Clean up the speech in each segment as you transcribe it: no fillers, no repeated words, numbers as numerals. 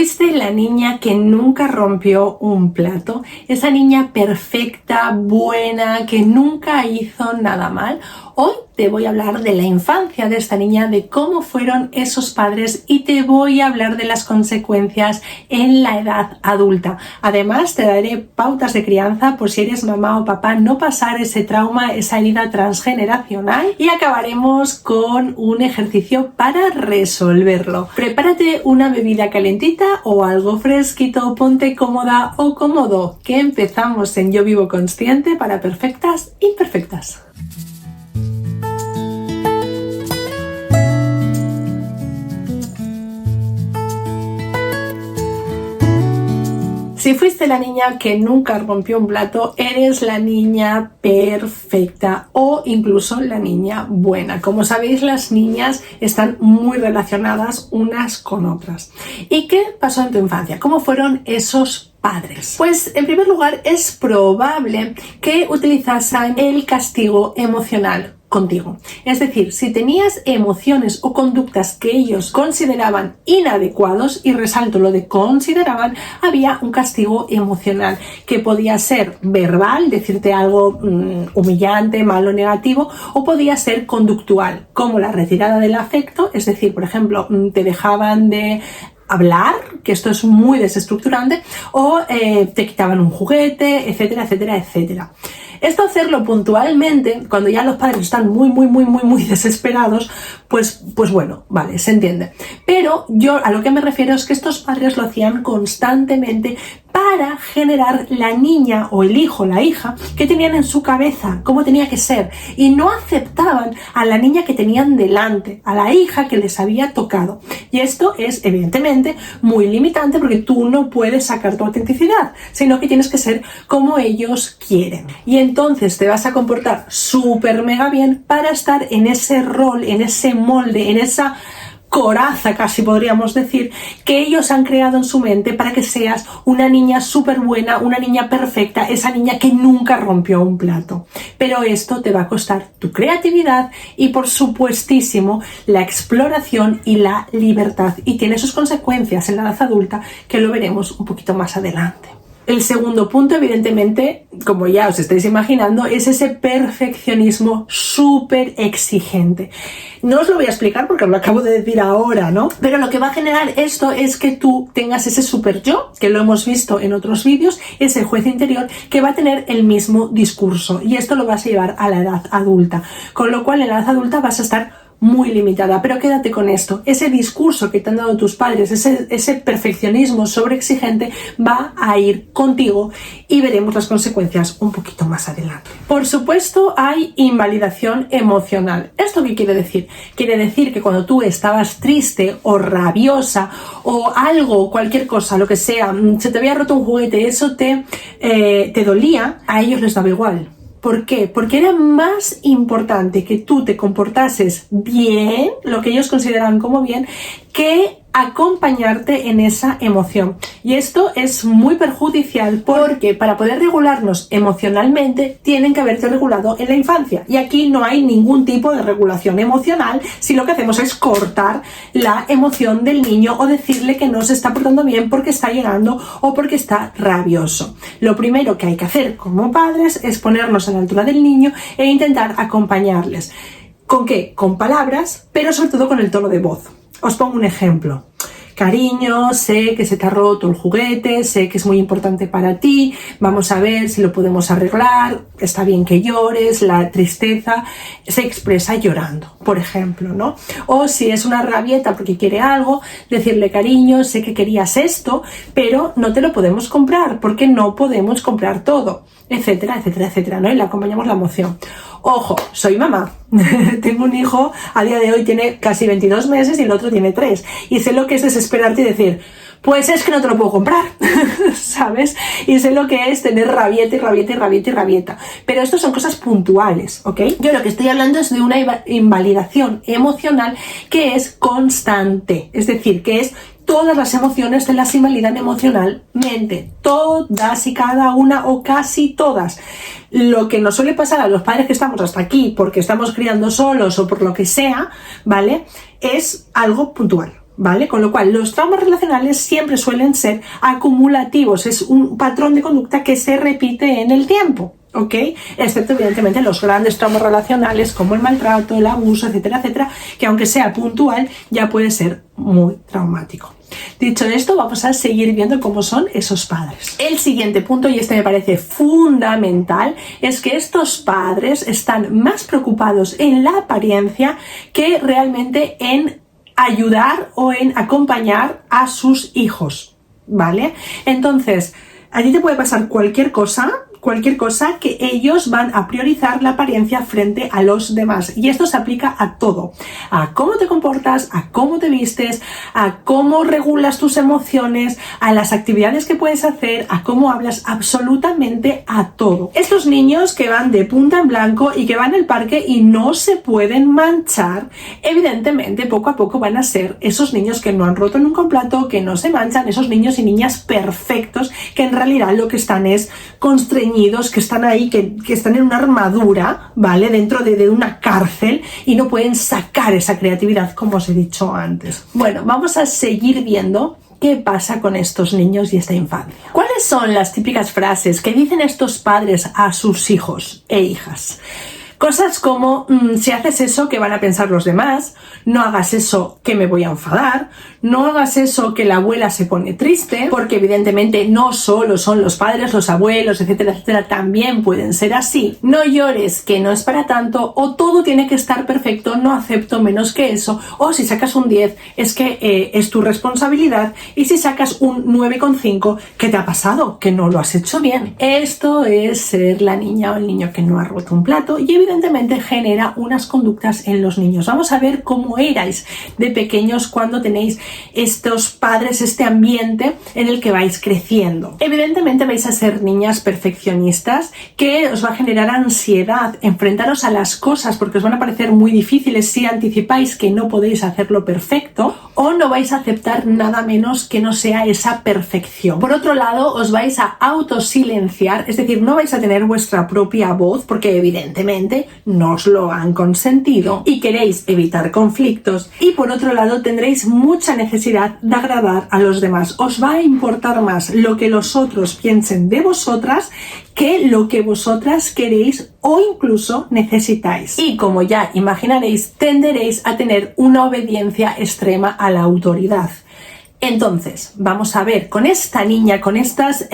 Fuiste la niña que nunca rompió un plato, esa niña perfecta, buena, que nunca hizo nada mal. Hoy te voy a hablar de la infancia de esta niña, de cómo fueron esos padres y te voy a hablar de las consecuencias en la edad adulta. Además, te daré pautas de crianza por si eres mamá o papá, no pasar ese trauma, esa herida transgeneracional, y acabaremos con un ejercicio para resolverlo. Prepárate una bebida calentita o algo fresquito, ponte cómoda o cómodo, que empezamos en Yo Vivo Consciente para perfectas imperfectas. Si fuiste la niña que nunca rompió un plato, eres la niña perfecta o incluso la niña buena. Como sabéis, las niñas están muy relacionadas unas con otras. ¿Y qué pasó en tu infancia? ¿Cómo fueron esos padres? Pues en primer lugar es probable que utilizasen el castigo emocional contigo. Es decir, si tenías emociones o conductas que ellos consideraban inadecuados, y resalto lo de consideraban, había un castigo emocional que podía ser verbal, decirte algo humillante, malo, negativo, o podía ser conductual, como la retirada del afecto, es decir, por ejemplo, te dejaban de hablar, que esto es muy desestructurante, o te quitaban un juguete, etcétera, etcétera, etcétera. Esto hacerlo puntualmente, cuando ya los padres están muy desesperados, pues bueno, vale, se entiende. Pero yo a lo que me refiero es que estos padres lo hacían constantemente para generar la niña o el hijo, la hija, que tenían en su cabeza, cómo tenía que ser, y no aceptaban a la niña que tenían delante, a la hija que les había tocado. Y esto es evidentemente muy limitante porque tú no puedes sacar tu autenticidad, sino que tienes que ser como ellos quieren. Y entonces te vas a comportar súper mega bien para estar en ese rol, en ese molde, en esa coraza, casi podríamos decir, que ellos han creado en su mente para que seas una niña súper buena, una niña perfecta, esa niña que nunca rompió un plato. Pero esto te va a costar tu creatividad y, por supuestísimo, la exploración y la libertad. Y tiene sus consecuencias en la edad adulta, que lo veremos un poquito más adelante. El segundo punto, evidentemente, como ya os estáis imaginando, es ese perfeccionismo súper exigente. No os lo voy a explicar porque os lo acabo de decir ahora, ¿no? Pero lo que va a generar esto es que tú tengas ese super yo, que lo hemos visto en otros vídeos, ese juez interior que va a tener el mismo discurso. Y esto lo vas a llevar a la edad adulta. Con lo cual, en la edad adulta vas a estar muy limitada, pero quédate con esto, ese discurso que te han dado tus padres, ese perfeccionismo sobreexigente va a ir contigo y veremos las consecuencias un poquito más adelante. Por supuesto, hay invalidación emocional. ¿Esto qué quiere decir? Quiere decir que cuando tú estabas triste o rabiosa o algo, cualquier cosa, lo que sea, se te había roto un juguete, eso te dolía, a ellos les daba igual. ¿Por qué? Porque era más importante que tú te comportases bien, lo que ellos consideraban como bien, que acompañarte en esa emoción. Y esto es muy perjudicial porque para poder regularnos emocionalmente tienen que haberte regulado en la infancia. Y aquí no hay ningún tipo de regulación emocional si lo que hacemos es cortar la emoción del niño o decirle que no se está portando bien porque está llorando o porque está rabioso. Lo primero que hay que hacer como padres es ponernos a la altura del niño e intentar acompañarles. ¿Con qué? Con palabras, pero sobre todo con el tono de voz. Os pongo un ejemplo. Cariño, sé que se te ha roto el juguete, sé que es muy importante para ti, vamos a ver si lo podemos arreglar, está bien que llores, la tristeza se expresa llorando, por ejemplo, ¿no? O si es una rabieta porque quiere algo, decirle cariño, sé que querías esto, pero no te lo podemos comprar porque no podemos comprar todo, etcétera, etcétera, etcétera, ¿no? Y le acompañamos la emoción. Ojo, soy mamá, tengo un hijo, a día de hoy tiene casi 22 meses y el otro tiene 3, y sé lo que es desesperarte y decir, pues es que no te lo puedo comprar, ¿sabes? Y sé lo que es tener rabieta y rabieta y rabieta y rabieta. Pero esto son cosas puntuales, ¿ok? Yo lo que estoy hablando es de una invalidación emocional que es constante, es decir, que es todas las emociones te las invalidan emocionalmente, todas y cada una o casi todas. Lo que nos suele pasar a los padres que estamos hasta aquí porque estamos criando solos o por lo que sea, ¿vale? Es algo puntual. ¿vale? Con lo cual, los traumas relacionales siempre suelen ser acumulativos, es un patrón de conducta que se repite en el tiempo, ¿ok? Excepto, evidentemente, los grandes traumas relacionales como el maltrato, el abuso, etcétera, etcétera, que aunque sea puntual, ya puede ser muy traumático. Dicho esto, vamos a seguir viendo cómo son esos padres. El siguiente punto, y este me parece fundamental, es que estos padres están más preocupados en la apariencia que realmente en ayudar o en acompañar a sus hijos, ¿vale? Entonces, a ti te puede pasar cualquier cosa que ellos van a priorizar la apariencia frente a los demás. Y esto se aplica a todo. A cómo te comportas, a cómo te vistes, a cómo regulas tus emociones, a las actividades que puedes hacer, a cómo hablas, absolutamente a todo. Estos niños que van de punta en blanco y que van al parque y no se pueden manchar, evidentemente poco a poco van a ser esos niños que no han roto nunca un plato, que no se manchan, esos niños y niñas perfectos que en realidad lo que están es constreñidos, que están ahí, que están en una armadura, ¿vale? Dentro de una cárcel y no pueden sacar esa creatividad, como os he dicho antes. Bueno, vamos a seguir viendo qué pasa con estos niños y esta infancia. ¿Cuáles son las típicas frases que dicen estos padres a sus hijos e hijas? Cosas como, si haces eso, ¿qué van a pensar los demás? No hagas eso, que me voy a enfadar. No hagas eso, que la abuela se pone triste, porque evidentemente no solo son los padres, los abuelos, etcétera, etcétera, también pueden ser así. No llores, que no es para tanto, o todo tiene que estar perfecto, no acepto menos que eso, o si sacas un 10, es que es tu responsabilidad, y si sacas un 9,5, ¿qué te ha pasado? Que no lo has hecho bien. Esto es ser la niña o el niño que no ha roto un plato, y evidentemente genera unas conductas en los niños. Vamos a ver cómo erais de pequeños cuando tenéis estos padres, este ambiente en el que vais creciendo. Evidentemente vais a ser niñas perfeccionistas, que os va a generar ansiedad enfrentaros a las cosas porque os van a parecer muy difíciles si anticipáis que no podéis hacerlo perfecto, o no vais a aceptar nada menos que no sea esa perfección. Por otro lado, os vais a autosilenciar, es decir, no vais a tener vuestra propia voz porque evidentemente no os lo han consentido y queréis evitar conflictos, y por otro lado tendréis mucha necesidad de agradar a los demás. Os va a importar más lo que los otros piensen de vosotras que lo que vosotras queréis o incluso necesitáis. Y como ya imaginaréis, tenderéis a tener una obediencia extrema a la autoridad. Entonces, vamos a ver, con esta niña, con estas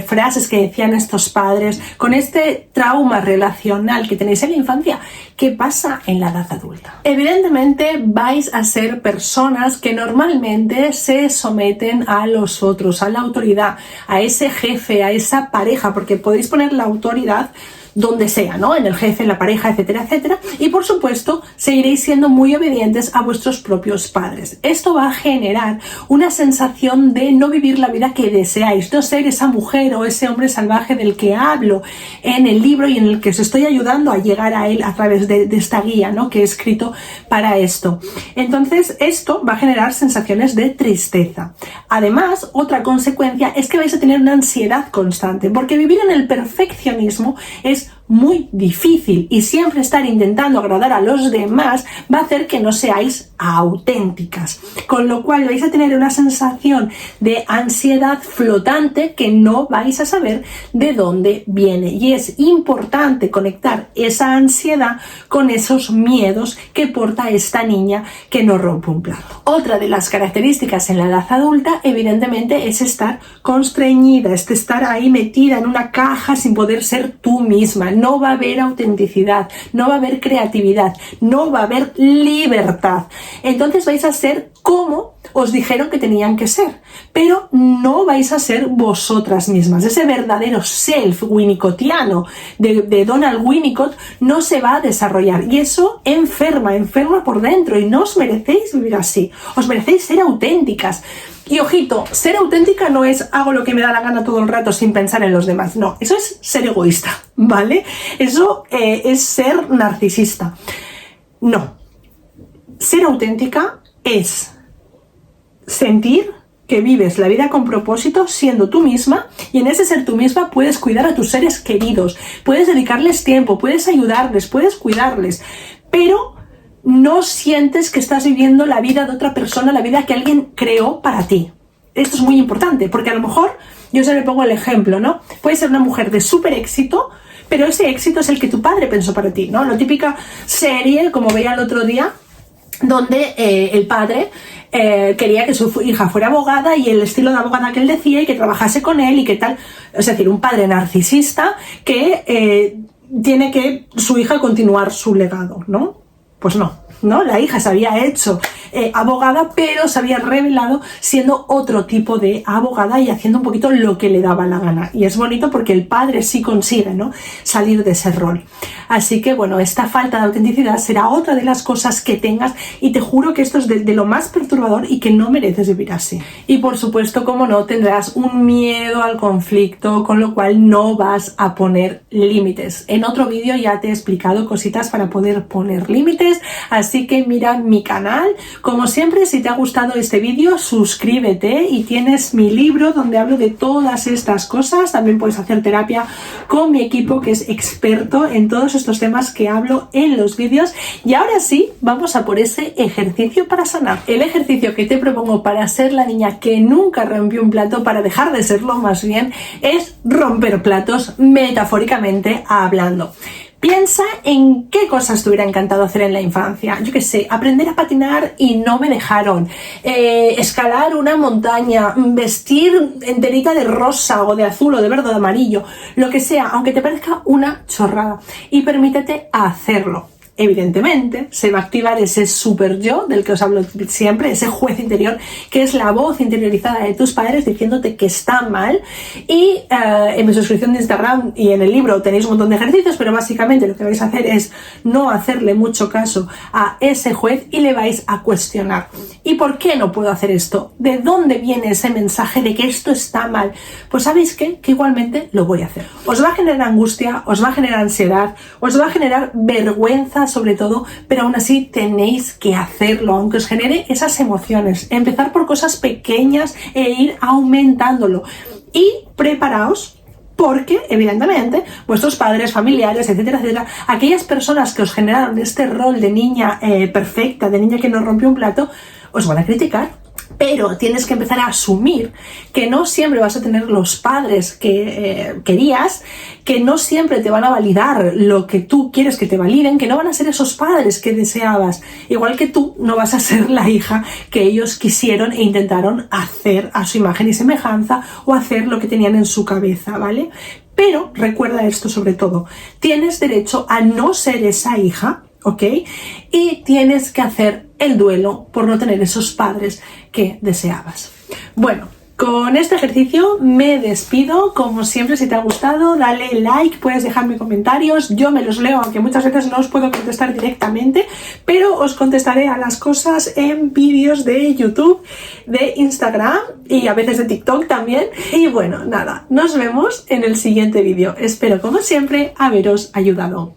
frases que decían estos padres, con este trauma relacional que tenéis en la infancia, ¿qué pasa en la edad adulta? Evidentemente vais a ser personas que normalmente se someten a los otros, a la autoridad, a ese jefe, a esa pareja, porque podéis poner la autoridad donde sea, ¿no? En el jefe, en la pareja, etcétera, etcétera. Y por supuesto, seguiréis siendo muy obedientes a vuestros propios padres. Esto va a generar una sensación de no vivir la vida que deseáis, no ser esa mujer o ese hombre salvaje del que hablo en el libro y en el que os estoy ayudando a llegar a él a través de esta guía, ¿no? Que he escrito para esto. Entonces, esto va a generar sensaciones de tristeza. Además, otra consecuencia es que vais a tener una ansiedad constante, porque vivir en el perfeccionismo es muy difícil y siempre estar intentando agradar a los demás va a hacer que no seáis auténticas, con lo cual vais a tener una sensación de ansiedad flotante que no vais a saber de dónde viene, y es importante conectar esa ansiedad con esos miedos que porta esta niña que no rompe un plato. Otra de las características en la edad adulta evidentemente es estar constreñida, es estar ahí metida en una caja sin poder ser tú misma. No va a haber autenticidad, no va a haber creatividad, no va a haber libertad. Entonces vais a ser como os dijeron que tenían que ser, pero no vais a ser vosotras mismas. Ese verdadero self winnicottiano de Donald Winnicott no se va a desarrollar, y eso enferma por dentro, y no os merecéis vivir así. Os merecéis ser auténticas. Y ojito, ser auténtica no es hago lo que me da la gana todo el rato sin pensar en los demás. No, eso es ser egoísta, ¿vale? Eso es ser narcisista. No. Ser auténtica es sentir que vives la vida con propósito siendo tú misma, y en ese ser tú misma puedes cuidar a tus seres queridos, puedes dedicarles tiempo, puedes ayudarles, puedes cuidarles, pero no sientes que estás viviendo la vida de otra persona, la vida que alguien creó para ti. Esto es muy importante, porque a lo mejor, yo se le pongo el ejemplo, ¿no? Puede ser una mujer de súper éxito, pero ese éxito es el que tu padre pensó para ti, ¿no? La típica serie, como veía el otro día, donde el padre quería que su hija fuera abogada y el estilo de abogada que él decía y que trabajase con él y que tal. Es decir, un padre narcisista que tiene que su hija continuar su legado, ¿no? Pues no, la hija se había hecho abogada, pero se había revelado siendo otro tipo de abogada y haciendo un poquito lo que le daba la gana. Y es bonito porque el padre sí consigue, ¿no?, salir de ese rol. Así que, bueno, esta falta de autenticidad será otra de las cosas que tengas y te juro que esto es de lo más perturbador y que no mereces vivir así. Y por supuesto, como no, tendrás un miedo al conflicto, con lo cual no vas a poner límites. En otro vídeo ya te he explicado cositas para poder poner límites, así que mira mi canal. Como siempre, si te ha gustado este vídeo, suscríbete y tienes mi libro donde hablo de todas estas cosas. También puedes hacer terapia con mi equipo que es experto en todos estos temas que hablo en los vídeos. Y ahora sí, vamos a por ese ejercicio para sanar. El ejercicio que te propongo para ser la niña que nunca rompió un plato, para dejar de serlo más bien, es romper platos, metafóricamente hablando. Piensa en qué cosas te hubiera encantado hacer en la infancia. Yo qué sé, aprender a patinar y no me dejaron, escalar una montaña, vestir enterita de rosa o de azul o de verde o de amarillo, lo que sea, aunque te parezca una chorrada, y permítete hacerlo. Evidentemente se va a activar ese super yo del que os hablo siempre, ese juez interior que es la voz interiorizada de tus padres diciéndote que está mal. Y en mi suscripción de Instagram y en el libro tenéis un montón de ejercicios, pero básicamente lo que vais a hacer es no hacerle mucho caso a ese juez y le vais a cuestionar. ¿Y por qué no puedo hacer esto? ¿De dónde viene ese mensaje de que esto está mal? Pues ¿sabéis qué? Que igualmente lo voy a hacer. Os va a generar angustia, os va a generar ansiedad, os va a generar vergüenza sobre todo, pero aún así tenéis que hacerlo, aunque os genere esas emociones. Empezar por cosas pequeñas e ir aumentándolo. Y preparaos, porque evidentemente vuestros padres, familiares, etcétera, etcétera, aquellas personas que os generaron este rol de niña perfecta, de niña que no rompió un plato, os van a criticar. Pero tienes que empezar a asumir que no siempre vas a tener los padres que querías, que no siempre te van a validar lo que tú quieres que te validen, que no van a ser esos padres que deseabas. Igual que tú no vas a ser la hija que ellos quisieron e intentaron hacer a su imagen y semejanza o hacer lo que tenían en su cabeza, ¿vale? Pero recuerda esto sobre todo, tienes derecho a no ser esa hija, ¿ok? Y tienes que hacer el duelo por no tener esos padres que deseabas. Bueno, con este ejercicio me despido. Como siempre, si te ha gustado, dale like, puedes dejarme comentarios, yo me los leo, aunque muchas veces no os puedo contestar directamente, pero os contestaré a las cosas en vídeos de YouTube, de Instagram y a veces de TikTok también. Y bueno, nada, nos vemos en el siguiente vídeo. Espero, como siempre, haberos ayudado.